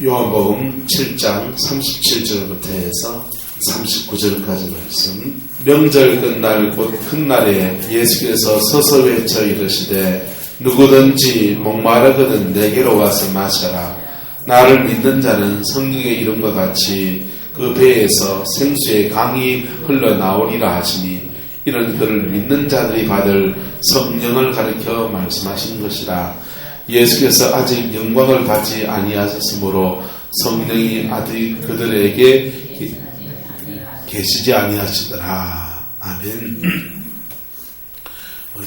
요한복음 7장 37절부터 해서 39절까지 말씀. 명절 끝날 곧 큰날에 예수께서 서서 외쳐 이르시되 누구든지 목마르거든 내게로 와서 마셔라. 나를 믿는 자는 성경의 이름과 같이 그 배에서 생수의 강이 흘러나오리라 하시니 이런 그를 믿는 자들이 받을 성령을 가리켜 말씀하신 것이라. 예수께서 아직 영광을 받지 아니하셨으므로 성령이 아직 그들에게 계시지 아니하시더라. 아멘.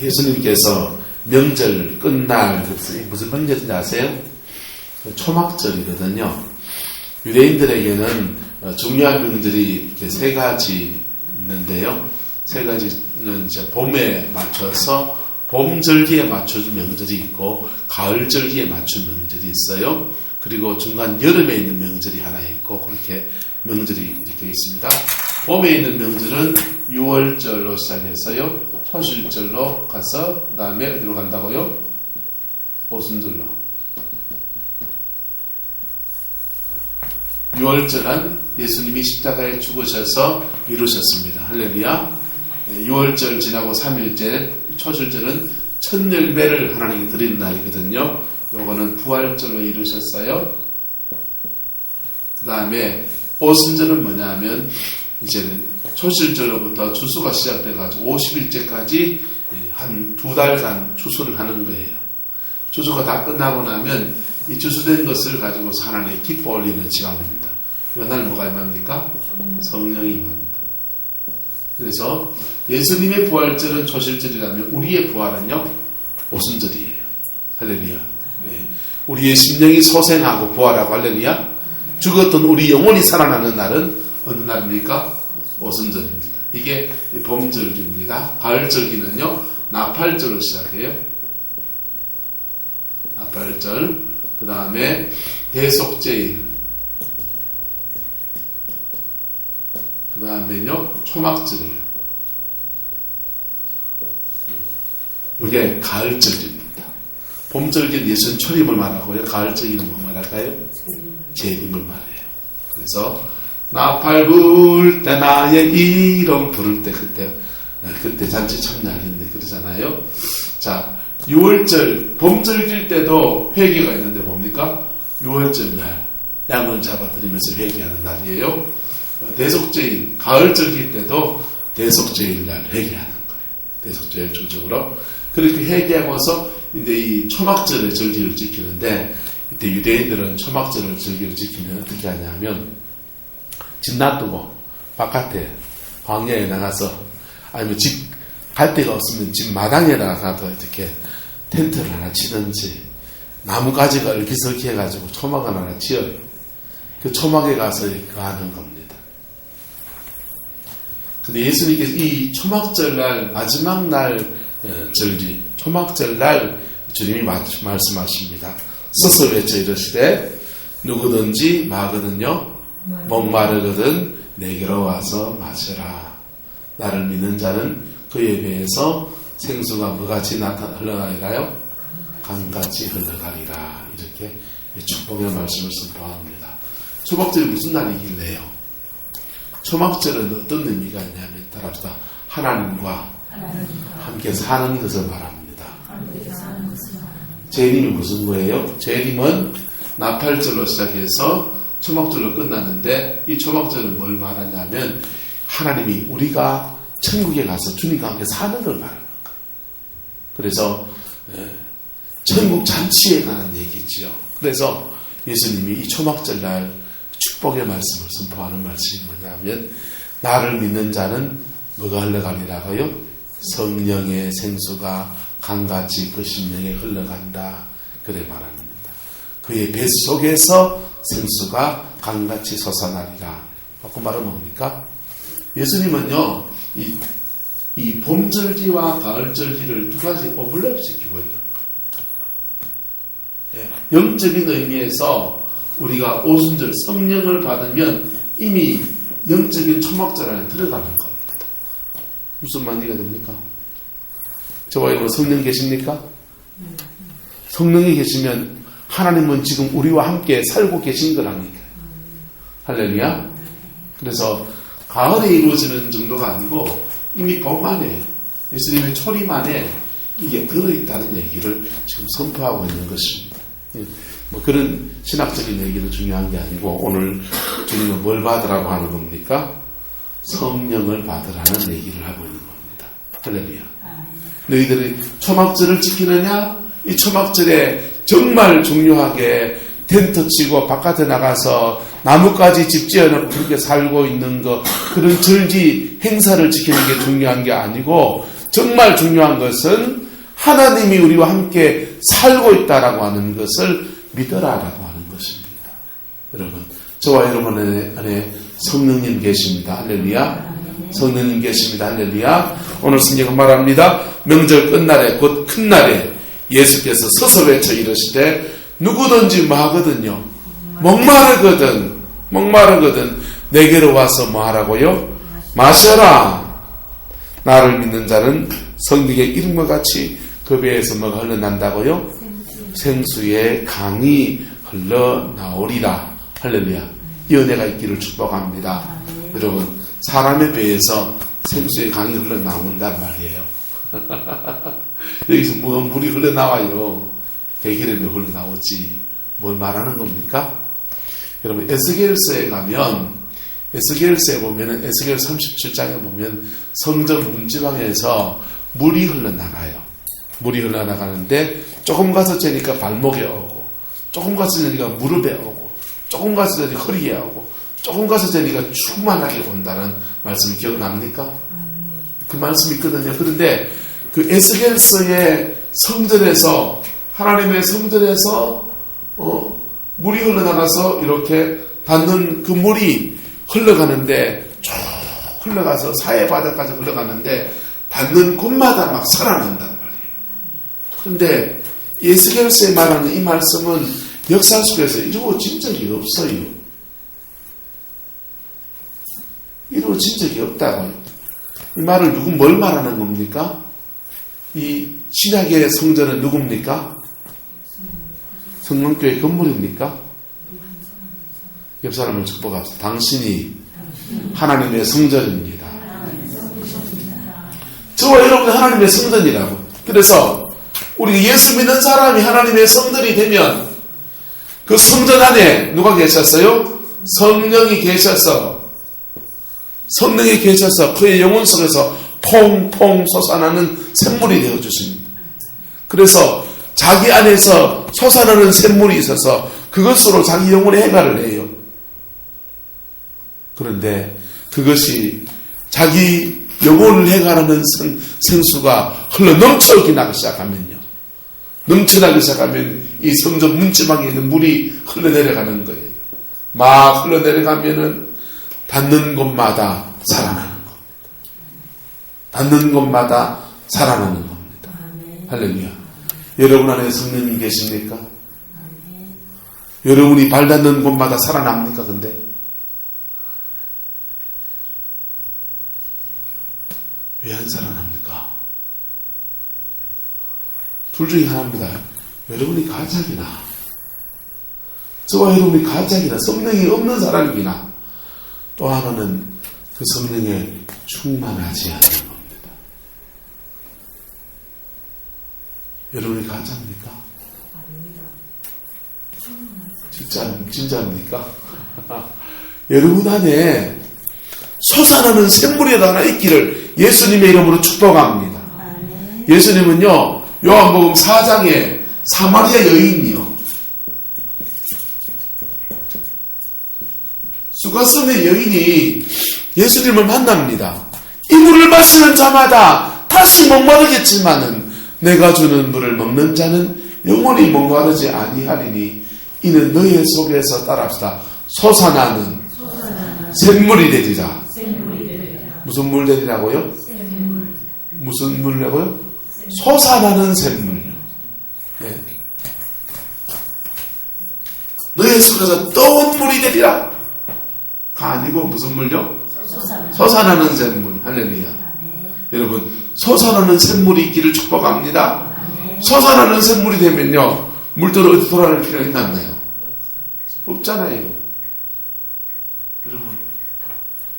예수님께서 명절 끝날, 무슨 명절인지 아세요? 초막절이거든요. 유대인들에게는 중요한 명절이 세 가지 있는데요. 세 가지는 이제 봄에 맞춰서 봄절기에 맞춰준 명절이 있고 가을절기에 맞춘 명절이 있어요. 그리고 중간 여름에 있는 명절이 하나 있고 그렇게 명절이 이렇게 있습니다. 봄에 있는 명절은 6월절로 시작해서요. 초실절로 가서 그 다음에 어디로 간다고요? 오순절로. 6월절은 예수님이 십자가에 죽으셔서 이루셨습니다. 할렐루야. 6월절 지나고 3일째 초실절은 첫 열매를 하나님께 드리는 날이거든요. 요거는 부활절로 이루셨어요. 그 다음에 오순절은 뭐냐면 이제 초실절로부터 추수가 시작돼가지고 50일째까지 한 2달간 추수를 하는 거예요. 추수가 다 끝나고 나면 이 추수된 것을 가지고서 하나님께 기뻐 올리는 시간입니다. 이날 뭐가 임합니까? 성령이 임합니다. 그래서 예수님의 부활절은 초실절이라면 우리의 부활은요 오순절이에요. 할렐루야. 네. 우리의 심령이 소생하고 부활하고 할렐루야. 죽었던 우리 영혼이 살아나는 날은 어느 날입니까? 오순절입니다. 이게 봄절기입니다. 가을절기는요 나팔절로 시작해요. 나팔절. 그 다음에 대속제일. 그 다음에요 초막절이에요. 이게 가을절기입니다. 봄절기는 예수님 초림을 말하고요. 가을절기는 뭐 말할까요? 재림을 말해요. 그래서 나팔 불 때 나의 이름 부를 때 그때 잔치 참여하는데 그러잖아요. 자 6월절 봄절기일 때도 회개가 있는데 뭡니까? 6월절 날 양을 잡아드리면서 회개하는 날이에요. 대속제일 가을절기일 때도 대속제일 날 회개하는 거예요. 대속제일 주적으로 그렇게 회개하고서 이제 이 초막절의 절기를 지키는데 이때 유대인들은 초막절의 절기를 지키면 어떻게 하냐면 집 놔두고 바깥에 광야에 나가서 아니면 집 갈 데가 없으면 집 마당에 나가서 이렇게 텐트를 하나 치든지 나무가지가 얽히설키 해가지고 초막을 하나 지어요. 그 초막에 가서 이렇게 하는 겁니다. 근데 예수님께서 이 초막절날 마지막 날 절기 초막절날 주님이 말씀하십니다. 서서 외쳐 이르시되 누구든지 마거든요 목마르거든 내게로 와서 마셔라. 나를 믿는 자는 그의 배에서 생수가 뭐같이 흘러가리라요? 강같이 흘러가리라. 이렇게 축복의 말씀을 선포합니다. 초막절이 무슨 날이길래요? 초막절은 어떤 의미가 있냐면 따라합시다. 하나님과 함께 사는 것을 말합니다. 재림이 무슨 거예요? 재림은 나팔절로 시작해서 초막절로 끝났는데 이 초막절은 뭘 말하냐면 하나님이 우리가 천국에 가서 주님과 함께 사는 걸 말하는 거예요. 그래서 천국 잔치에 관한 얘기지요. 그래서 예수님이 이 초막절날 축복의 말씀을 선포하는 말씀이 뭐냐면 나를 믿는 자는 뭐가 흘러가리라고요? 성령의 생수가 강같이 그 심령에 흘러간다. 그래 말합니다. 그의 뱃속에서 생수가 강같이 솟아나리라. 그 말은 뭡니까? 예수님은요 이 봄절기와 가을절기를 두 가지 오버랩시키고 있는 거예요. 영적인 의미에서 우리가 오순절 성령을 받으면 이미 영적인 초막절 안에 들어가는 겁니다. 무슨 말이가 됩니까? 저와 여러분 성령 계십니까? 성령이 계시면 하나님은 지금 우리와 함께 살고 계신 거라니까. 할렐루야. 그래서 가을에 이루어지는 정도가 아니고 이미 봄 안에 예수님의 초림 안에 이게 들어있다는 얘기를 지금 선포하고 있는 것입니다. 뭐 그런 신학적인 얘기도 중요한 게 아니고 오늘 주님은 뭘 받으라고 하는 겁니까? 성령을 받으라는 얘기를 하고 있는 겁니다. 할렐루야. 너희들이 초막절을 지키느냐? 이 초막절에 정말 중요하게 텐트 치고 바깥에 나가서 나뭇가지 집 지어놓고 그렇게 살고 있는 거, 그런 절기 행사를 지키는 게 중요한 게 아니고 정말 중요한 것은 하나님이 우리와 함께 살고 있다라고 하는 것을 믿어라라고 하는 것입니다. 여러분, 저와 여러분 안에 성령님 계십니다. 할렐루야. 성령님 계십니다. 할렐루야. 오늘 성경은 말합니다. 명절 끝날에 곧 큰 날에 예수께서 서서 외쳐 이르시되 누구든지 뭐 하거든요. 목마르거든 내게로 와서 뭐 하라고요? 마셔라. 나를 믿는 자는 성령의 이름과 같이 그 배에서 뭐가 흘러난다고요? 생수의 강이 흘러나오리라. 할렐루야. 이 은혜가 있기를 축복합니다. 여러분, 사람의 배에서 생수의 강이 흘러나온단 말이에요. 여기서 뭐 물이 흘러나와요. 대기름이 흘러나오지. 뭘 말하는 겁니까? 여러분, 에스겔서에 가면, 에스겔서에 보면은, 에스겔 37장에 보면 성전 문지방에서 물이 흘러나가요. 물이 흘러나가는데 조금 가서 재니까 발목에 오고, 조금 가서 재니까 무릎에 오고, 조금 가서 재니까 허리에 오고, 조금 가서 재니까 충만하게 온다는 말씀이 기억납니까? 그 말씀이 있거든요. 그런데 그 에스겔서의 성전에서, 하나님의 성전에서 물이 흘러나가서 이렇게 닿는 그 물이 흘러가는데 쭉 흘러가서 사해바다까지 흘러가는데 닿는 곳마다 막 살아난단 말이에요. 그런데 에스겔서에 말하는 이 말씀은 역사 속에서 이루어진 적이 없어요. 이루어진 적이 없다고요. 이 말을 뭘 말하는 겁니까? 이 신약의 성전은 누굽니까? 성령교회 건물입니까? 옆 사람을 축복합시다. 당신이 하나님의 성전입니다. 저와 여러분은 하나님의 성전이라고. 그래서 우리 예수 믿는 사람이 하나님의 성전이 되면 그 성전 안에 누가 계셨어요? 성령이 계셔서, 성령이 계셔서 그의 영혼 속에서 퐁퐁 솟아나는 샘물이 되어주십니다. 그래서 자기 안에서 솟아나는 샘물이 있어서 그것으로 자기 영혼의 해결을 해요. 그런데 그것이 자기 영혼을 해결하는 생수가 흘러 넘쳐나기 시작하면요. 넘쳐나기 시작하면 이 성전 문지방에 있는 물이 흘러내려가는 거예요. 막 흘러내려가면은 닿는 곳마다 살아나는 겁니다. 닿는 곳마다 살아나는 겁니다. 할렐루야. 여러분 안에 성령님 계십니까? 여러분이 발 닿는 곳마다 살아납니까? 근데 왜 안 살아납니까? 둘 중에 하나입니다. 여러분이 가작이나 저와 여러분이 가작이나 성령이 없는 사람이나 또 하나는 그 성령에 충만하지 않는 겁니다. 여러분이 가짜입니까? 아닙니다. 진짜입니까? 여러분 안에 솟아나는 샘물이 하나 있기를 예수님의 이름으로 축복합니다. 예수님은요, 요한복음 4장에 사마리아 여인이요, 수가성의 여인이 예수님을 만납니다. 이 물을 마시는 자마다 다시 목마르겠지만은 내가 주는 물을 먹는 자는 영원히 목마르지 아니하리니 이는 너희 속에서 따라합시다. 솟아나는 샘물이 되리라. 무슨 물 되리라고요? 무슨 물이라고요? 솟아나는 샘물요. 네. 너희 속에서 떠온 물이 되리라. 가 아니고 무슨 물요? 솟아나는 샘물. 할렐루야. 여러분, 솟아나는 샘물이 있기를 축복합니다. 솟아나는 샘물이 되면요, 물들어 어디 돌아갈 필요가 있나 없나요? 없잖아요. 여러분,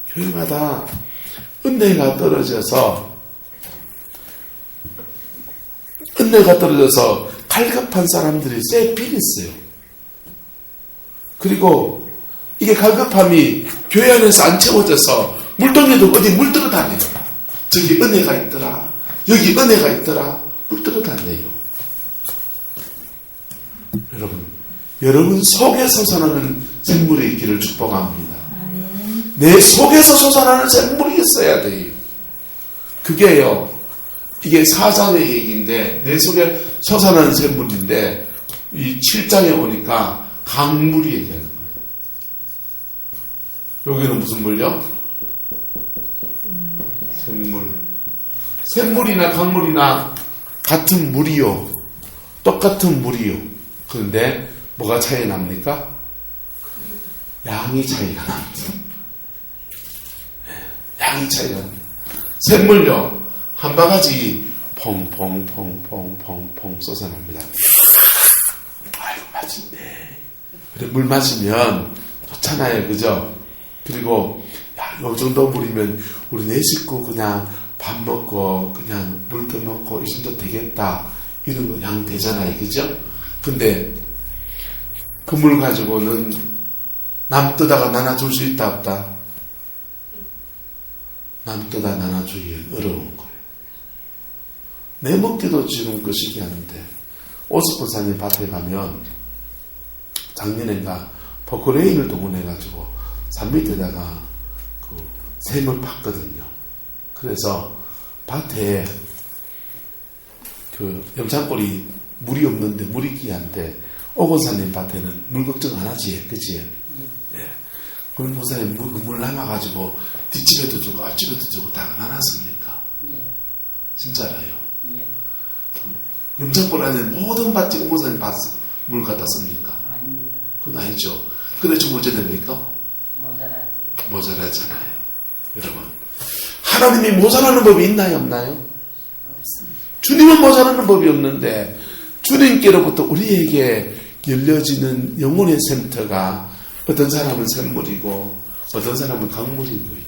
교회마다 은혜가 떨어져서 갈급한 사람들이 쎄 비겠어요. 그리고 이게 갈급함이 교회 안에서 안 채워져서 물동이도 어디 물들어 다녀요. 저기 은혜가 있더라, 여기 은혜가 있더라, 물들어 다녀요. 여러분 속에 솟아나는 샘물이 있기를 축복합니다. 내 속에서 솟아나는 샘물이 있어야 돼요. 그게요, 이게 4장의 얘기인데, 내 속에 솟아나는 샘물인데, 이 7장에 오니까 강물이 얘기하는 거예요. 여기는 무슨 물요? 샘물. 샘물이나 강물이나 같은 물이요. 똑같은 물이요. 그런데 뭐가 차이 납니까? 양이 차이가 납니다. 양이 차이가 납니다. 샘물요, 한 바가지 퐁퐁퐁퐁퐁퐁 쏟아납니다. 아이고 맛있네. 그래, 물 마시면 좋잖아요, 그죠? 그리고 요 정도 물이면 우리 네 식구 그냥 밥 먹고 그냥 물도 먹고 이 정도 되겠다, 이런 거 양 되잖아요, 그죠? 근데 그 물 가지고는 남 뜨다가 나눠줄 수 있다 없다? 남 뜨다 나눠주기 어려운 거예요. 내 먹기도 지금 그 시기 하는데, 오스폰사님 밭에 가면 작년엔가 포크레인을 동원해가지고 산 밑에다가 그 샘을 팠거든요. 그래서 밭에 그 염창골이 물이 없는데 물이 귀한데, 오건사님 밭에는 물 걱정 안 하지, 그치? 예. 그럼 목사님 물 남아가지고 뒷집에도 주고 앞집에도 주고 다 나눴습니까? 예. 진짜로요. 예. 염창골 안에 모든 밭이 오건사님 밭 물 갖다 씁니까? 아닙니다. 그건 아니죠. 근데 지금 어째 됩니까? 모자라잖아요. 여러분, 하나님이 모자라는 법이 있나요, 없나요? 없습니다. 주님은 모자라는 법이 없는데, 주님께로부터 우리에게 열려지는 영혼의 샘터가 어떤 사람은 샘물이고 어떤 사람은 강물이고요.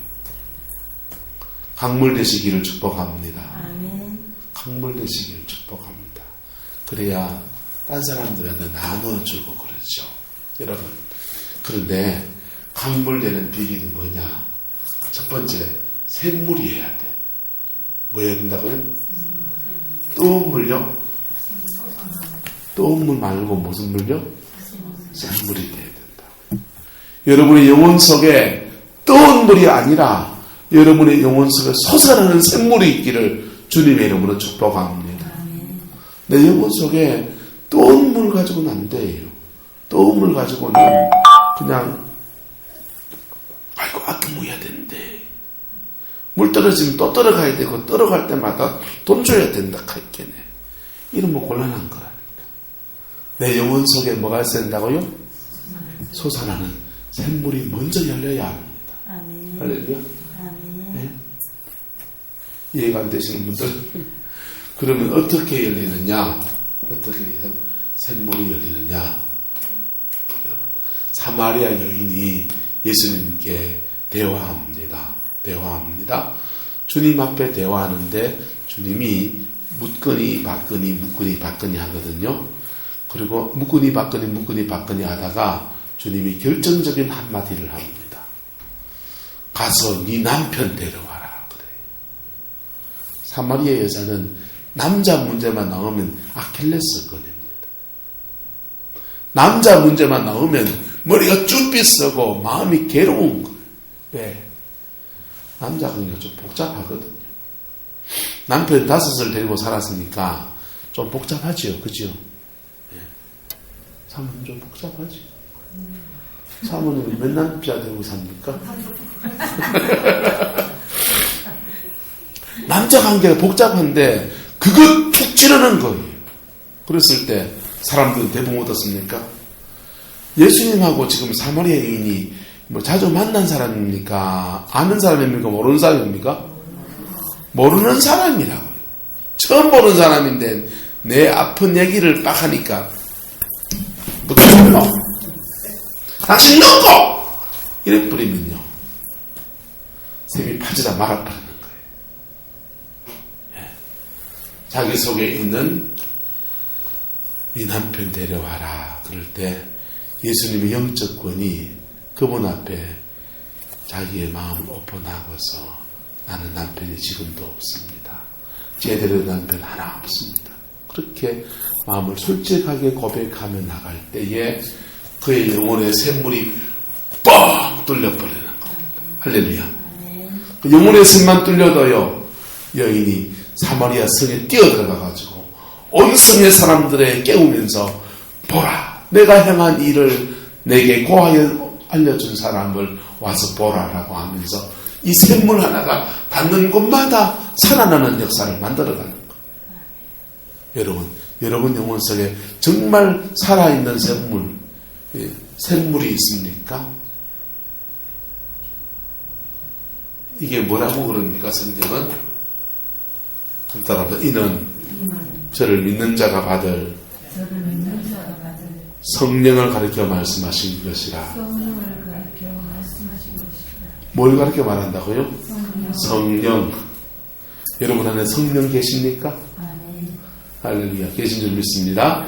강물 되시기를 축복합니다. 아멘. 강물 되시기를 축복합니다. 그래야 딴 사람들한테 나눠주고 그렇죠. 여러분, 그런데 강물 되는 비결이 뭐냐? 첫 번째, 샘물이어야 돼. 뭐 해야 된다고요? 뜨거운 물요? 뜨거운 물 말고 무슨 물요? 샘물이 돼야 된다. 여러분의 영혼 속에 뜨거운 물이 아니라 여러분의 영혼 속에 솟아나는 샘물이 있기를 주님의 이름으로 축복합니다. 내 영혼 속에 뜨거운 물 가지고는 안 돼요. 뜨거운 물 가지고는 그냥 아이고 아껴모여야 되는데, 물 떨어지면 또 떨어가야 되고 떨어갈 때마다 돈 줘야 된다 했겠네. 이러면 곤란한 거라니까. 내 영혼 속에 뭐가 있어야 된다고요? 솟아나는 샘물이 먼저 열려야 합니다. 아멘. 할렐루야. 아멘. 네? 이해가 안 되시는 분들? 그러면 어떻게 열리느냐? 어떻게 샘물이 열리느냐? 사마리아 여인이 예수님께 대화합니다. 주님 앞에 대화하는데 주님이 묻거니 받거니 하거든요. 그리고 묻거니 받거니 하다가 주님이 결정적인 한마디를 합니다. 가서 네 남편 데려와라 그래요. 사마리아 여자는 남자 문제만 나오면 아킬레스건입니다. 남자 문제만 나오면 머리가 쭈삣 쓰고 마음이 괴로운 거예요. 왜? 남자가 좀 복잡하거든요. 남편 5을 데리고 살았으니까 좀 복잡하지요. 그죠? 예. 사모님 좀 복잡하지? 사모님 몇 남자 데리고 삽니까? 남자 관계가 복잡한데 그거 툭 찌르는 거예요. 그랬을 때 사람들은 대부분 어떻습니까? 예수님하고 지금 사마리아 여인이 뭐 자주 만난 사람입니까? 아는 사람입니까? 모르는 사람입니까? 모르는 사람이라고요. 처음 보는 사람인데 내 아픈 얘기를 딱 하니까 묻어버려. 당신 넣고! 이래 버리면요. 샘이 파지다 말아버리는 거예요. 예. 자기 속에 있는 네 남편 데려와라. 그럴 때 예수님의 영적 권이 그분 앞에 자기의 마음을 오픈하고서 나는 남편이 지금도 없습니다. 제대로 남편 하나 없습니다. 그렇게 마음을 솔직하게 고백하며 나갈 때에 그의 영혼의 샘물이 뻥 뚫려버리는 겁니다. 할렐루야. 그 영혼의 샘만 뚫려도요, 여인이 사마리아 성에 뛰어들어가가지고 온 성의 사람들에 깨우면서 보라, 내가 행한 일을 내게 고하여 알려준 사람을 와서 보라라고 하면서 이 샘물 하나가 닿는 곳마다 살아나는 역사를 만들어가는 거예요. 여러분 영혼 속에 정말 살아있는 샘물이 있습니까? 이게 뭐라고 그럽니까? 성경은 따라서 이는 저를 믿는 자가 받을 성령을 가르쳐 말씀하신 것이라. 뭘 가르쳐 말한다고요? 성령. 여러분 안에 성령 계십니까? 할렐루야. 계신 줄 믿습니다.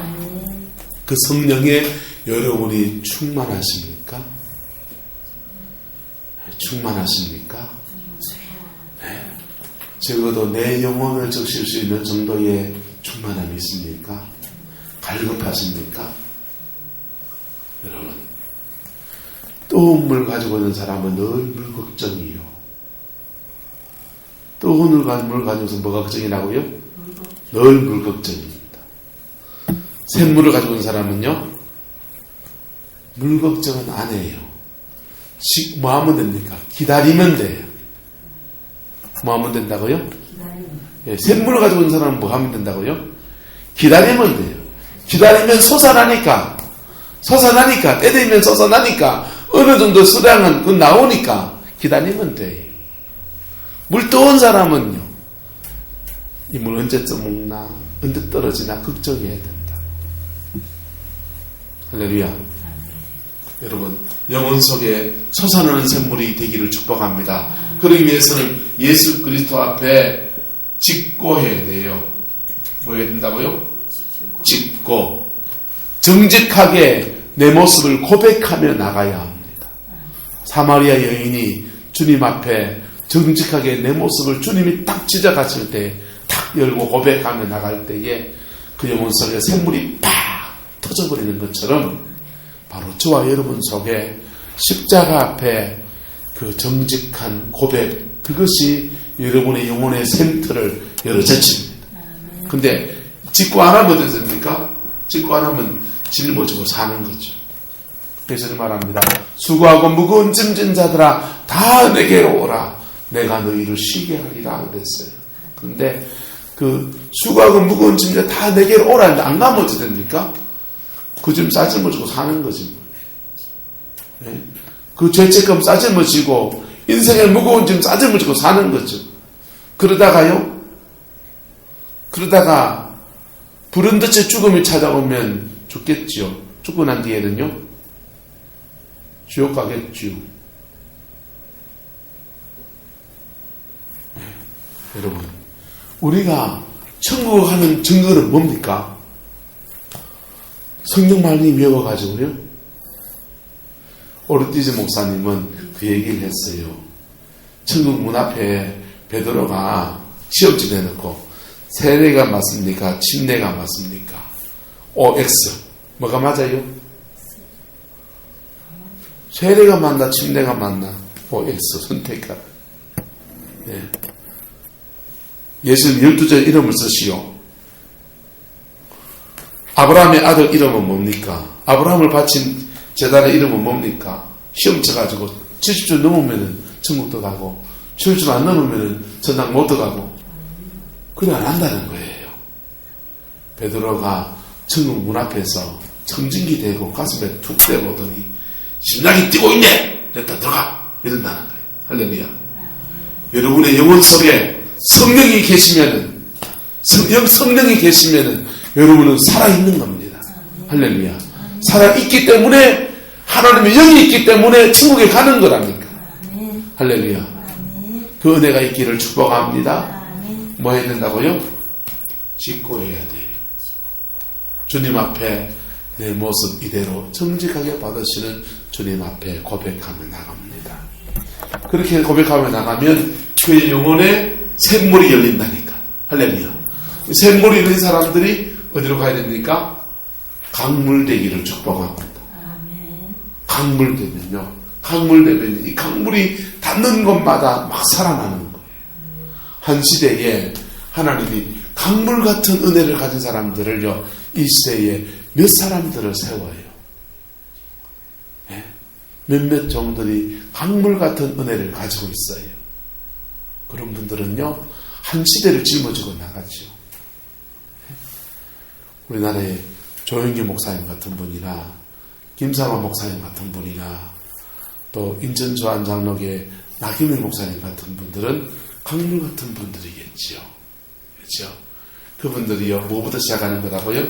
그 성령에 여러분이 충만하십니까? 충만하십니까? 네. 적어도 내 영혼을 적실 수 있는 정도의 충만함이 있습니까? 갈급하십니까? 여러분, 뜨거운 물 가지고 있는 사람은 늘 물 걱정이요. 뜨거운 물 가지고서 뭐가 걱정이라고요? 늘 물 걱정입니다. 샘물을 가지고 있는 사람은요, 물 걱정은 안 해요. 뭐 하면 됩니까? 기다리면 돼요. 뭐 하면 된다고요? 예, 샘물을 가지고 있는 사람은 뭐 하면 된다고요? 기다리면 돼요. 기다리면 솟아나니까, 때 되면 솟아나니까, 어느 정도 수량은 그 나오니까 기다리면 돼요. 물 떠온 사람은요, 이 물 언제쯤 먹나, 언제 떨어지나 걱정해야 된다. 할렐루야. 여러분, 영혼 속에 솟아나는 샘물이 되기를 축복합니다. 그러기 위해서는 예수 그리스도 앞에 직고해야 돼요. 뭐 해야 된다고요? 직고. 정직하게 내 모습을 고백하며 나가야 합니다. 사마리아 여인이 주님 앞에 정직하게 내 모습을 주님이 딱 지적하실 때 탁 열고 고백하며 나갈 때에 그 영혼 속에 샘물이 팍 터져버리는 것처럼 바로 저와 여러분 속에 십자가 앞에 그 정직한 고백, 그것이 여러분의 영혼의 샘틀을 열어젖힙니다. 근데 짓고 안 하면 어떻게 됩니까? 짓고 안 하면 짊어지고 사는 거죠. 그래서 말합니다. 수고하고 무거운 짐진 자들아 다 내게로 오라. 내가 너희를 쉬게 하리라 그랬어요. 그런데 그 수고하고 무거운 짐자 다 내게로 오라 했는데 안 가면 어떻게 됩니까? 그 짐 싸질머지고 사는 거지. 네? 그 죄책감 싸질머지고 인생의 무거운 짐 싸질머지고 사는 거죠. 그러다가 불현듯이 죽음이 찾아오면 죽겠지요. 죽고 난 뒤에는요, 지옥 가겠지요. 네, 여러분, 우리가 천국 가는 증거는 뭡니까? 성령 말씀이 외워가지고요. 오르티즈 목사님은 그 얘기를 했어요. 천국 문 앞에 베드로가 시험지 내놓고 세례가 맞습니까? 침례가 맞습니까? OX. 뭐가 맞아요? 세례가 맞나? 침례가 맞나? OX 선택하라. 네. 예수님 12절 이름을 쓰시오. 아브라함의 아들 이름은 뭡니까? 아브라함을 바친 제단의 이름은 뭡니까? 시험 쳐가지고 70줄 넘으면 천국도 가고 70줄 안 넘으면 천당 못 들어가고 그래 안 한다는 거예요. 베드로가 천국 문 앞에서 청진기 대고 가슴에 툭 대보더니 심장이 뛰고 있네! 됐다 들어가! 이런다는 거예요. 할렐루야. 여러분의 영혼 속에 성령이 계시면은 여러분은 살아있는 겁니다. 할렐루야. 살아있기 때문에, 하나님의 영이 있기 때문에 천국에 가는 거라니까. 할렐루야. 그 은혜가 있기를 축복합니다. 뭐 해야 된다고요? 짓고 해야 돼요. 주님 앞에 내 모습 이대로 정직하게 받으시는 주님 앞에 고백하며 나갑니다. 그렇게 고백하며 나가면 그의 영혼에 샘물이 열린다니까. 할렐루야. 샘물이 열린 사람들이 어디로 가야 됩니까? 강물되기를 축복합니다. 강물되면요. 강물되면 이 강물이 닿는 곳마다 막 살아나는 거예요. 한 시대에 하나님이 강물 같은 은혜를 가진 사람들을요, 이 시대에 몇 사람들을 세워요. 네? 몇몇 종들이 강물 같은 은혜를 가지고 있어요. 그런 분들은요, 한 시대를 짊어지고 나가죠. 네? 우리나라에 조영기 목사님 같은 분이나 김상화 목사님 같은 분이나 또 인천주안 장로교의 나기명 목사님 같은 분들은 강물 같은 분들이겠지요. 그렇죠? 그분들이요, 뭐부터 시작하는 거라고요?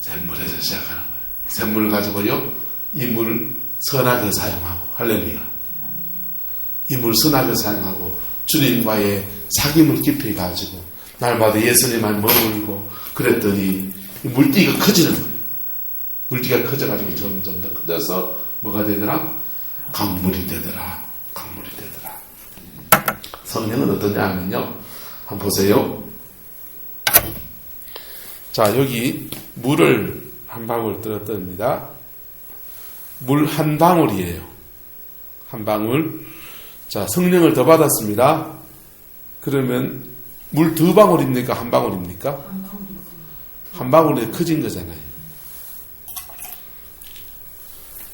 샘물에서 시작하는 거예요. 샘물을 가지고요, 이 물 선하게 사용하고, 할렐루야. 이 물 선하게 사용하고, 주님과의 사귐을 깊이 가지고, 날마다 예수님만 머물고, 그랬더니, 물띠가 커지는 거예요. 물띠가 커져가지고 점점 더 커져서, 뭐가 되더라? 강물이 되더라. 강물이 되더라. 성령은 어떠냐 하면요, 한번 보세요. 자, 여기 물을 한 방울 떨어뜨립니다. 물 한 방울이에요. 한 방울. 자, 성령을 더 받았습니다. 그러면 물 두 방울입니까? 한 방울입니까? 한 방울이 커진 거잖아요.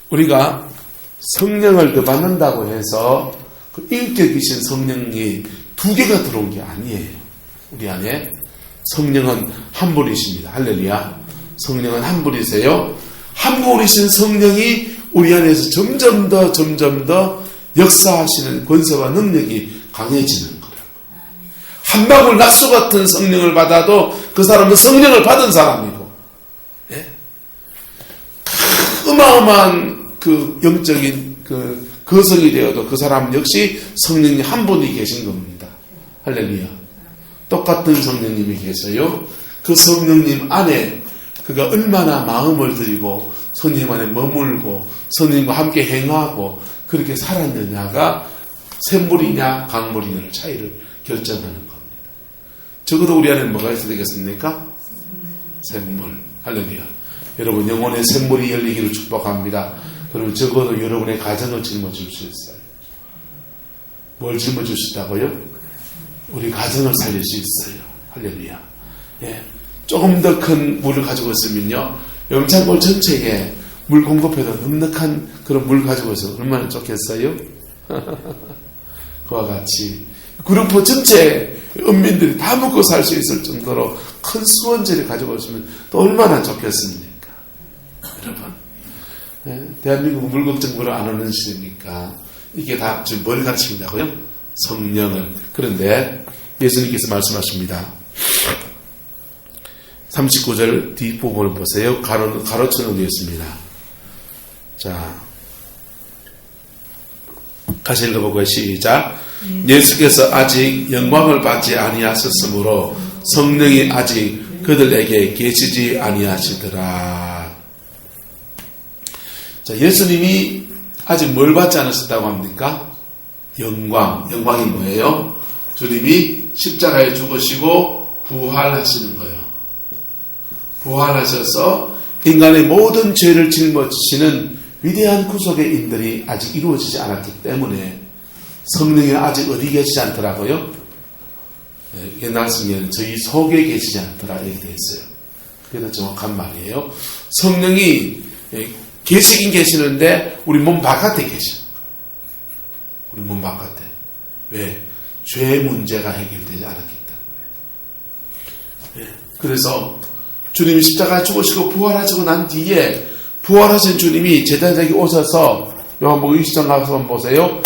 우리가 성령을 더 받는다고 해서 그 인격이신 성령이 두 개가 들어온 게 아니에요. 우리 안에 성령은 한 분이십니다. 할렐루야. 성령은 한 분이세요. 한 분이신 성령이 우리 안에서 점점 더 역사하시는 권세와 능력이 강해지는 거예요. 한 방울 낙수 같은 성령을 받아도 그 사람은 성령을 받은 사람이고, 예? 어마어마한 그 영적인 그 거성이 되어도 그 사람 역시 성령이 한 분이 계신 겁니다. 할렐루야. 똑같은 성령님이 계세요. 그 성령님 안에 그가 얼마나 마음을 들이고 성령 안에 머물고 성령님과 함께 행하고 그렇게 살았느냐가 샘물이냐 강물이냐의 차이를 결정하는 겁니다. 적어도 우리 안에 뭐가 있어야 되겠습니까? 샘물. 할렐루야. 여러분, 영혼의 샘물이 열리기를 축복합니다. 그리고 적어도 여러분의 가정을 짊어질 수 있어요. 뭘 짊어질 수 있다고요? 우리 가정을 살릴 수 있어요. 할렐루야. 예. 조금 더 큰 물을 가지고 있으면요, 영창골 전체에 물 공급해도 넉넉한 그런 물 가지고 있어서 얼마나 좋겠어요? 그와 같이 구룡포 전체 은민들이 다 먹고 살 수 있을 정도로 큰 수원지를 가지고 있으면 또 얼마나 좋겠습니까? 여러분, 예? 대한민국은 물 걱정 별로 안 하는 시대니까 이게 다 지금 뭘 가르친다고요? 성령을. 그런데 예수님께서 말씀하십니다. 39절 뒷부분을 보세요. 가로쳐 놓겠습니다. 자, 다시 읽어보고 시작. 예수께서 아직 영광을 받지 아니하셨으므로 성령이 아직 그들에게 계시지 아니하시더라. 자, 예수님이 아직 뭘 받지 않으셨다고 합니까? 영광. 영광이 뭐예요? 주님이 십자가에 죽으시고 부활하시는 거예요. 부활하셔서 인간의 모든 죄를 짊어지시는 위대한 구속의 인들이 아직 이루어지지 않았기 때문에 성령이 아직 어디 계시지 않더라고요? 옛날 성경에는 저희 속에 계시지 않더라 이렇게 되어 있어요. 그게 더 정확한 말이에요. 성령이 계시긴 계시는데 우리 몸 바깥에 계셔. 우리 몸 바깥에. 왜? 죄 문제가 해결되지 않았기 때문에. 그래서 주님이 십자가에 죽으시고 부활하시고 난 뒤에 부활하신 주님이 제자들에게 오셔서 요한복음 20장 가서 한번 보세요.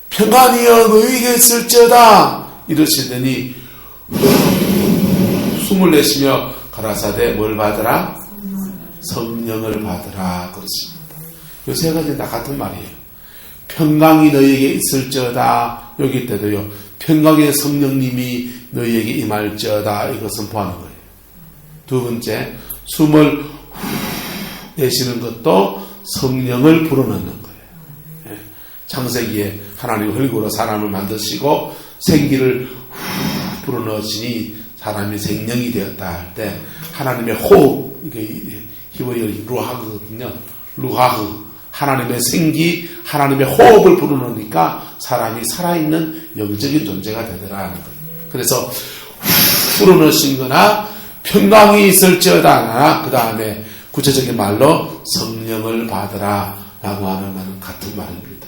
평안이여 너희에게 있을지어다 이러시더니 숨을 내쉬며 가라사대 뭘 받으라? 성령을 받으라 그렇습니다. 이 세 가지 다 같은 말이에요. 평강이 너희에게 있을지어다. 여기 때도요. 평강의 성령님이 너희에게 임할지어다. 이거 선포하는 거예요. 두 번째, 숨을 내쉬는 것도 성령을 불어넣는 거예요. 창세기에 하나님 흙으로 사람을 만드시고 생기를 불어넣으시니 사람이 생명이 되었다 할 때 하나님의 호흡, 이게 히브리어 루하흐거든요. 루하흐, 하나님의 생기, 하나님의 호흡을 불어넣으니까 사람이 살아있는 영적인 존재가 되더라 하는 거예요. 그래서 불어넣으신 거나 평강이 있을지어다. 그 다음에 구체적인 말로 성령을 받으라 라고 하는 말은 같은 말입니다.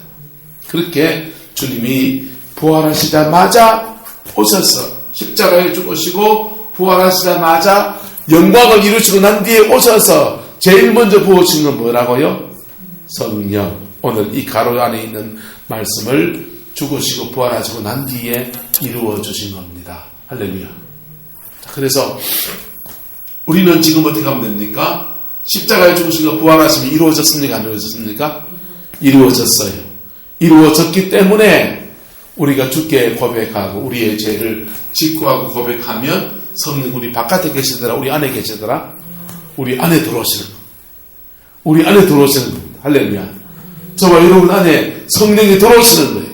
그렇게 주님이 부활하시자마자 오셔서 십자가에 죽으시고 부활하시자마자 영광을 이루시고 난 뒤에 오셔서 제일 먼저 부으신 건 뭐라고요? 성령. 오늘 이 가로 안에 있는 말씀을 죽으시고 부활하시고 난 뒤에 이루어 주신 겁니다. 할렐루야. 그래서 우리는 지금 어떻게 하면 됩니까? 십자가에 죽으시고 부활하시면 이루어졌습니까? 안 이루어졌습니까? 이루어졌어요. 이루어졌기 때문에 우리가 주께 고백하고 우리의 죄를 직구하고 고백하면 성령, 우리 바깥에 계시더라, 우리 안에 계시더라, 우리 안에 들어오시는 겁니다. 우리 안에 들어오시는 겁니다. 할렐루야. 저와 여러분 안에 성령이 들어오시는 거예요.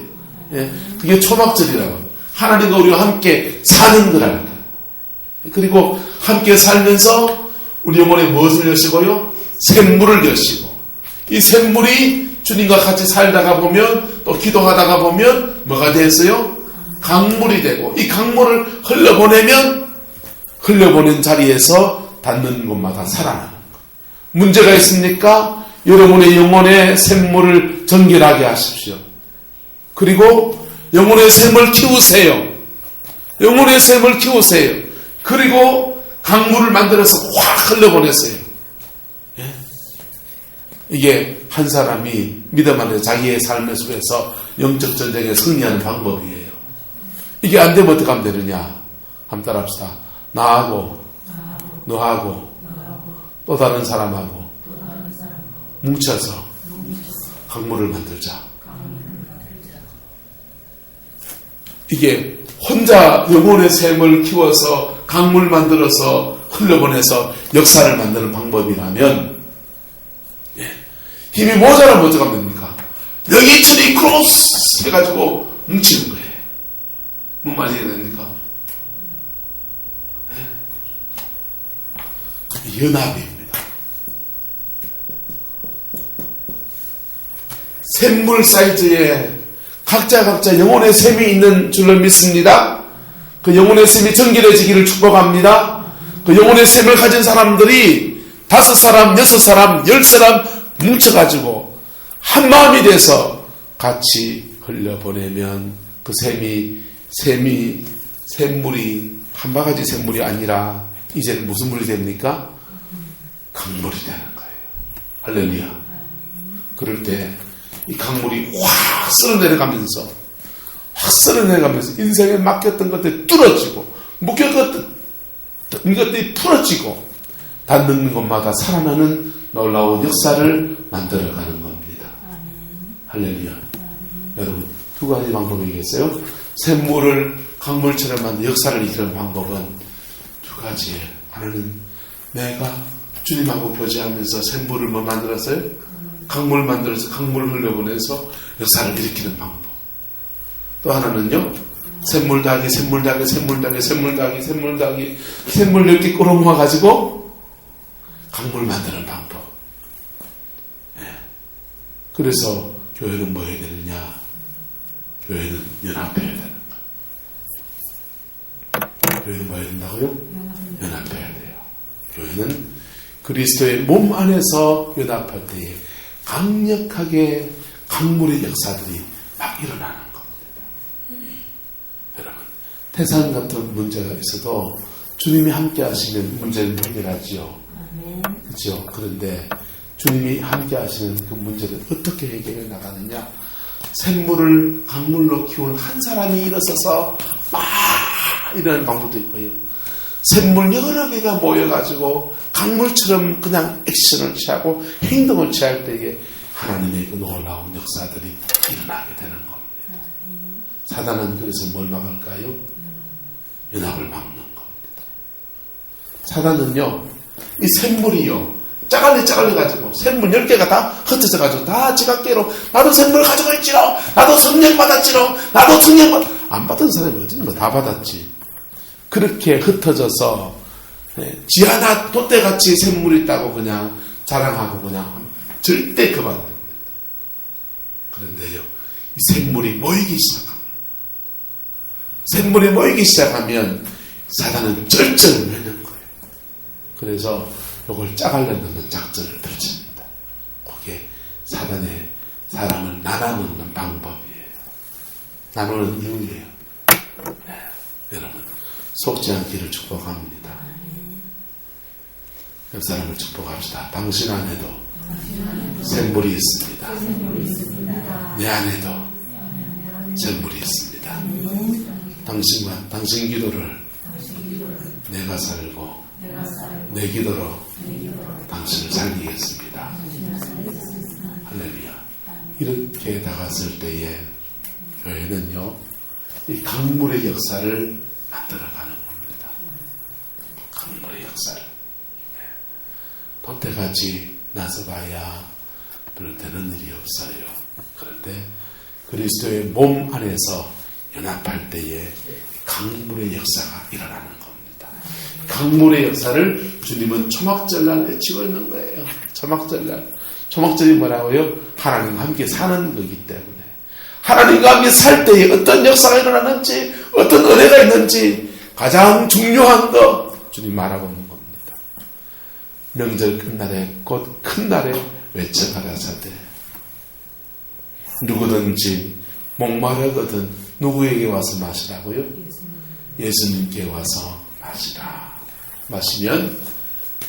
예? 그게 초막절이라고. 하나님과 우리가 함께 사는 거라니까. 그리고 함께 살면서 우리 영혼에 무엇을 여시고요? 샘물을 여시고, 이 샘물이 주님과 같이 살다가 보면, 또 기도하다가 보면 뭐가 됐어요? 강물이 되고, 이 강물을 흘려보낸 자리에서 닿는 곳마다 살아나는 것. 문제가 있습니까? 여러분의 영혼의 샘물을 정결하게 하십시오. 그리고 영혼의 샘을 키우세요. 영혼의 샘을 키우세요. 그리고 강물을 만들어서 확 흘려보냈어요. 예? 이게 한 사람이 믿음 안에 자기의 삶의 속에서 영적 전쟁에 승리하는 방법이에요. 이게 안 되면 어떻게 하면 되느냐? 한번 따라합시다. 나하고 너하고 또 다른 사람하고 뭉쳐서 강물을 만들자. 이게 혼자 영혼의 샘을 키워서 강물 만들어서 흘려보내서 역사를 만드는 방법이라면, 힘이 모자라면 어떻게 하면 됩니까? 영이천이 크로스 해가지고 뭉치는 거예요. 뭔 말이 됩니까? 연합입니다. 샘물 사이즈에 각자 영혼의 샘이 있는 줄로 믿습니다. 그 영혼의 샘이 정결해지기를 축복합니다. 그 영혼의 샘을 가진 사람들이 5사람, 6사람, 10사람 뭉쳐가지고 한 마음이 돼서 같이 흘려보내면 그 샘물이 한 바가지 샘물이 아니라 이제는 무슨 물이 됩니까? 강물이 되는 거예요. 할렐루야. 그럴 때 이 강물이 확 쓸어내려가면서 인생에 맡겼던 것들이 뚫어지고 묶였던 것들이 풀어지고 닿는 곳마다 살아나는 놀라운 역사를 만들어가는 겁니다. 할렐루야. 여러분, 두 가지 방법이겠어요? 샘물을 강물처럼 만든 역사를 이끄는 방법은 두 가지예요. 하나는 내가 주님하고 교제하면서 샘물을 뭐 만들었어요? 강물 만들어서 강물을 흘려보내서 역사를 일으키는 방법. 또 하나는요, 샘물 더하기 샘물 이렇게 끌어모아 가지고 강물 만드는 방법. 그래서 교회는 뭐 해야 되느냐? 교회는 연합해야 되는 거예요. 교회는 뭐 해야 된다고요? 연합해야 돼요. 교회는 그리스도의 몸 안에서 연합할 때에 강력하게 강물의 역사들이 막 일어나는 겁니다. 여러분, 태산 같은 문제가 있어도 주님이 함께 하시면 문제를 해결하지요. 그렇죠? 그런데 주님이 함께 하시는 그 문제를 어떻게 해결해 나가느냐? 샘물을 강물로 키우는 한 사람이 일어서서 막 이러는 방법도 있고요. 샘물 여러 개가 모여가지고 강물처럼 그냥 액션을 취하고 행동을 취할 때에 하나님의 그 놀라운 역사들이 일어나게 되는 겁니다. 사단은 그래서 뭘 막을까요? 연합을 막는 겁니다. 사단은요, 이 샘물이요, 짜갈려가지고 샘물 10개가 다 흩어져가지고 다 지각계로 나도 샘물을 가지고 있지로, 나도 성령 받았지로, 나도 성령 안 받은 사람이 어디 있는 거 다 받았지. 그렇게 흩어져서 지 하나 돛대같이 샘물이 있다고 그냥 자랑하고 그냥 절대 그만 됩니다. 그런데요, 이 샘물이 모이기 시작합니다. 샘물이 모이기 시작하면 사단은 쩔쩔 매는 거예요. 그래서 이걸 짜갈려놓는 작전을 펼칩니다. 그게 사단의 사람을 나눠놓는 방법이에요. 나누는 이유예요. 여러분, 속지 않기를 축복합니다. 옆 사람을 축복합시다. 당신 안에도 샘물이 있습니다. 내 안에도 샘물이 있습니다. 당신과 당신 기도를 내가 살고 내 기도로 당신을 살리겠습니다. 할렐루야. 이렇게 나갔을 때에 교회는요, 이 강물의 역사를 만들어가는 겁니다. 강물의 역사를. 돛대같이 나서봐야 별로 되는 일이 없어요. 그런데 그리스도의 몸 안에서 연합할 때에 강물의 역사가 일어나는 겁니다. 강물의 역사를 주님은 초막절날 외치고 있는 거예요. 초막절날. 초막절이 뭐라고요? 하나님과 함께 사는 거기 때문에. 하나님과 함께 살 때에 어떤 역사가 일어나는지, 어떤 은혜가 있는지 가장 중요한 거 주님 말하고 있는 겁니다. 명절 끝날에, 곧 큰 날에 외쳐 가라사대 누구든지 목마르거든 누구에게 와서 마시라고요? 예수님께 와서 마시라. 마시면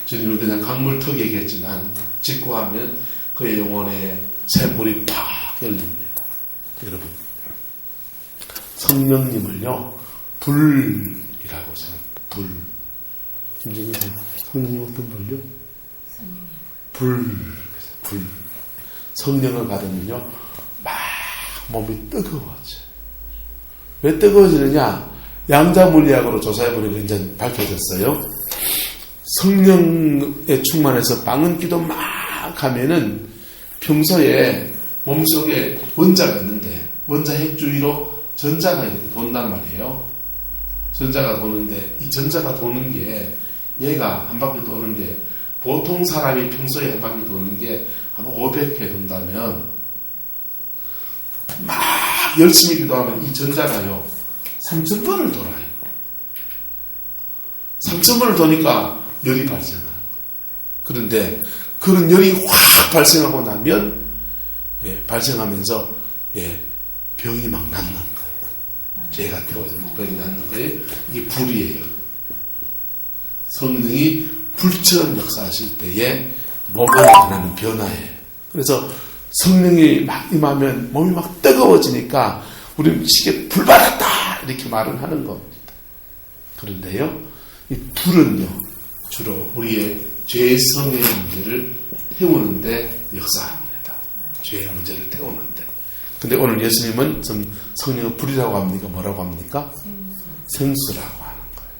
주님은 그냥 강물턱 얘기했지만 직구하면 그의 영혼에 샘물이 팍 열립니다. 여러분, 성령님을요, 불이라고 생각해요. 불. 김정희 성령님 어떤 불요? 불. 성령을 받으면요, 막 몸이 뜨거워져요. 왜 뜨거워지느냐? 양자물리학으로 조사해보니까 이제 밝혀졌어요. 성령에 충만해서 방언기도 막 하면은 평소에 몸속에 원자가 있는데 원자 핵 주위로 전자가 이렇게 돈단 말이에요. 전자가 도는데 이 전자가 도는 게 얘가 한 바퀴 도는데 보통 사람이 평소에 한 바퀴 도는 게 한 500회 돈다면 막 열심히 기도하면 이 전자가요 3000번을 돌아요. 3000번을 도니까 열이 발생하는 거예요. 그런데 그런 열이 확 발생하고 나면 발생하면서 병이 막 낫는 거예요. 죄가 태워지는 병이 낫는 거예요. 이게 불이에요. 성령이 불처럼 역사하실 때에 몸에 일어나는 변화예요. 그래서 성령이 막 임하면 몸이 막 뜨거워지니까 우리는 쉽게 불받았다 이렇게 말을 하는 겁니다. 그런데요, 이 불은요 주로 우리의 죄성의 문제를 태우는데 역사합니다. 죄의 문제를 태우는데. 근데 오늘 예수님은 성령을 불이라고 합니까? 뭐라고 합니까? 생수라고 하는 거예요.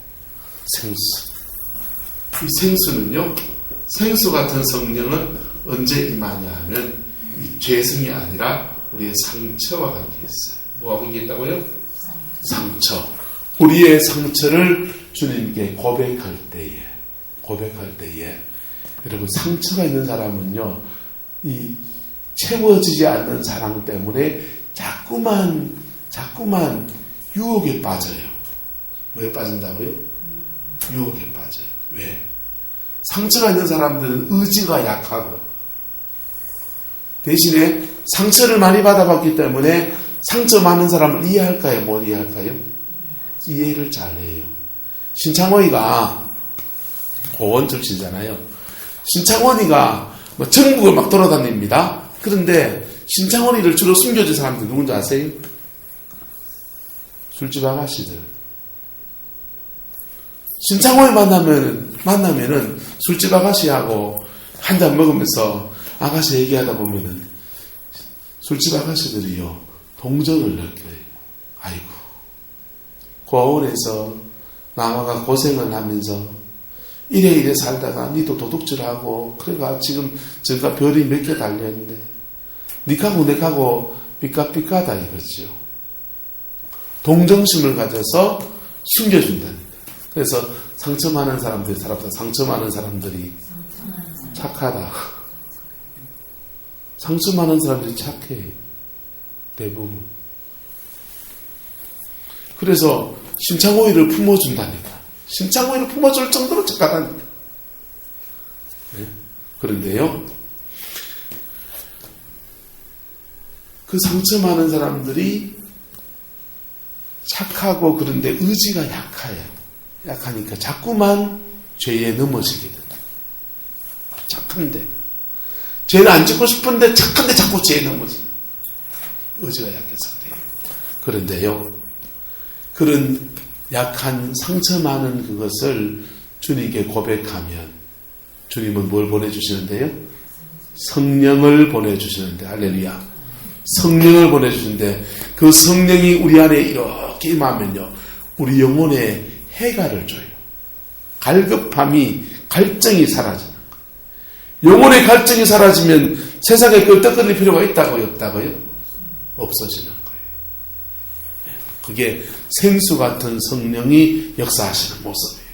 생수. 이 생수는요, 생수 같은 성령은 언제 임하냐 하면 이 죄성이 아니라 우리의 상처와 관계있어요. 뭐하고 관계있다고요? 상처. 우리의 상처를 주님께 고백할 때에 여러분, 상처가 있는 사람은요, 이 채워지지 않는 사랑 때문에 자꾸만 유혹에 빠져요. 뭐에 빠진다고요? 유혹에 빠져요. 왜? 상처가 있는 사람들은 의지가 약하고 대신에 상처를 많이 받아봤기 때문에 상처 많은 사람을 이해할까요? 못 이해할까요? 이해를 잘해요. 신창원이가 고원 출신이잖아요. 신창원이가 전국을 막 돌아다닙니다. 그런데 신창원이를 주로 숨겨준 사람들 누군지 아세요? 술집 아가씨들. 심창호에 만나면은 술집 아가씨하고 한잔 먹으면서 아가씨 얘기하다 보면은 술집 아가씨들이요 동정을 느껴요. 아이고 고아원에서 남아가 고생을 하면서 이래 살다가 니도 도둑질하고 그래가 지금 저가 별이 몇 개 달려있는데 니하고 내하고 삐까삐까다 이거죠. 동정심을 가져서 숨겨준다니까. 그래서 상처 많은 사람들이 상처 많은 사람들이 착하다. 상처 많은 사람들이 착해. 대부분. 그래서 심창오이를 품어준다니까. 심창오이를 품어줄 정도로 착하다니까. 네? 그런데요. 그 상처 많은 사람들이 착하고 그런데 의지가 약하니까 자꾸만 죄에 넘어지게 된다. 착한데 죄를 안 짓고 싶은데 착한데 자꾸 죄에 넘어지. 의지가 약해서 그래요. 그런데요, 그런 약한 상처 많은 그것을 주님께 고백하면 주님은 뭘 보내주시는데요? 성령을 보내주시는데, 할렐루야. 성령을 보내주시는데 그 성령이 우리 안에 이렇게 임하면요, 우리 영혼에 해가를 줘요. 갈급함이, 갈증이 사라지는 거예요. 영혼의 갈증이 사라지면 세상에 끄떡거릴 필요가 있다고요? 없다고요? 없어지는 거예요. 그게 생수 같은 성령이 역사하시는 모습이에요.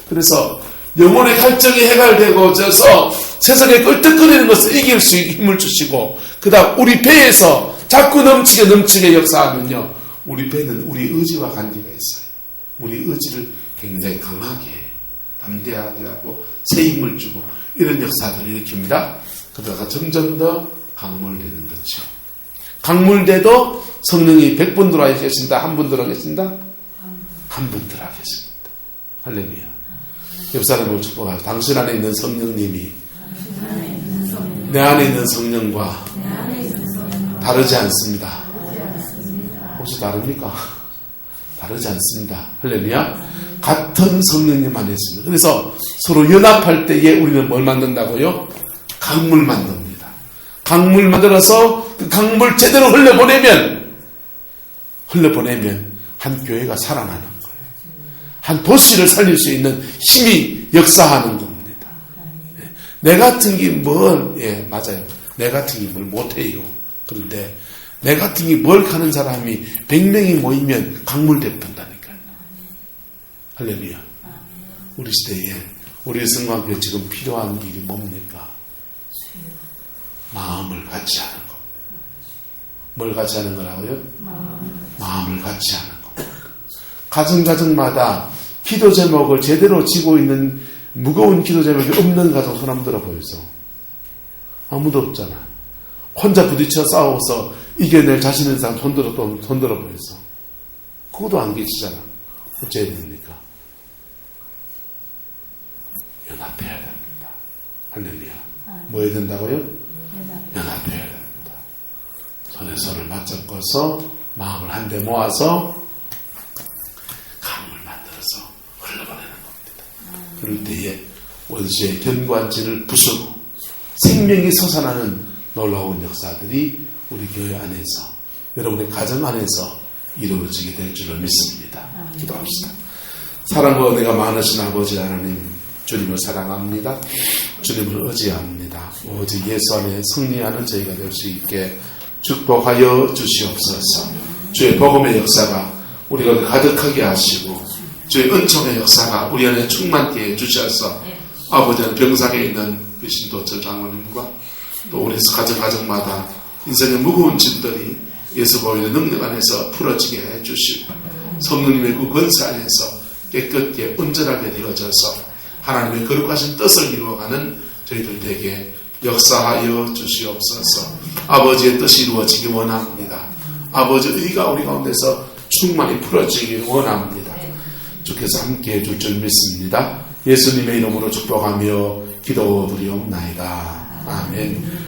그래서 영혼의 갈증이 해갈되고져서 세상에 끄떡거리는 것을 이길 수 있게 힘을 주시고, 그 다음 우리 배에서 자꾸 넘치게 역사하면요, 우리 배는 우리 의지와 관계가 있어요. 우리 의지를 굉장히 강하게 담대하게 하고 새 힘을 주고 이런 역사들을 일으킵니다. 그러다가 점점 더 강물되는 거죠. 강물돼도 성령이 100분 들어와 계신다? 한 분 들어와 계신다? 한 분 들어와 계십니다. 할렐루야. 옆 사람을 축복하고, 당신 안에 있는 성령님이 내 안에 있는 성령과 다르지 않습니다. 혹시 다릅니까? 다르지 않습니다. 할렐루야. 같은 성령님 안에 있습니다. 그래서 서로 연합할 때에 우리는 뭘 만든다고요? 강물 만듭니다. 강물 만들어서 그 강물 제대로 흘려보내면 한 교회가 살아나는 거예요. 한 도시를 살릴 수 있는 힘이 역사하는 겁니다. 내 같은 게 맞아요. 내 같은 게 뭘 못해요. 그런데 내 같은 게 뭘 하는 사람이 100명이 모이면 강물 되픈다니까요. 할렐루야. 우리 시대에 우리 성광교회 지금 필요한 일이 뭡니까? 마음을 같이 하는 거. 뭘 같이 하는 거라고요? 마음을 같이 하는 거. 가정마다 기도 제목을 제대로 지고 있는 무거운 기도 제목이 없는 가정 손 한번 들어 보이소. 아무도 없잖아. 혼자 부딪혀 싸워서 이겨낼 자신 있는 사람 손 들어 보이소. 그것도 안 계시잖아. 어째야 됩니까? 연합해야 됩니다. 할렐루야. 뭐 해야 된다고요? 연합해야 됩니다. 손에 손을 맞잡고서 마음을 한데 모아서 강을 만들어서 흘러보내는 겁니다. 그럴 때에 원수의 견고한진을 부수고 생명이 솟아나는 놀라운 역사들이 우리 교회 안에서, 여러분의 가정 안에서 이루어지게 될 줄을 믿습니다. 기도합시다. 사랑과 은혜가 많으신 아버지 하나님, 주님을 사랑합니다. 주님을 의지합니다. 오직 예수 안에 승리하는 저희가 될 수 있게 축복하여 주시옵소서. 주의 복음의 역사가 우리가 가득하게 하시고, 주의 은총의 역사가 우리 안에 충만케 해주셔서 아버지는 병상에 있는 그 신도철 장로님과 또 우리 가정마다 인생의 무거운 짐들이 예수 보혈의 능력 안에서 풀어지게 해주시고, 성령님의 그 권세 안에서 깨끗게 온전하게 되어져서 하나님의 거룩하신 뜻을 이루어가는 저희들 되게 역사하여 주시옵소서. 아버지의 뜻이 이루어지기 원합니다. 아버지의 의가 우리 가운데서 충만히 풀어지기 원합니다. 주께서 함께해 줄 줄 믿습니다. 예수님의 이름으로 축복하며 기도드리옵나이다. 아멘.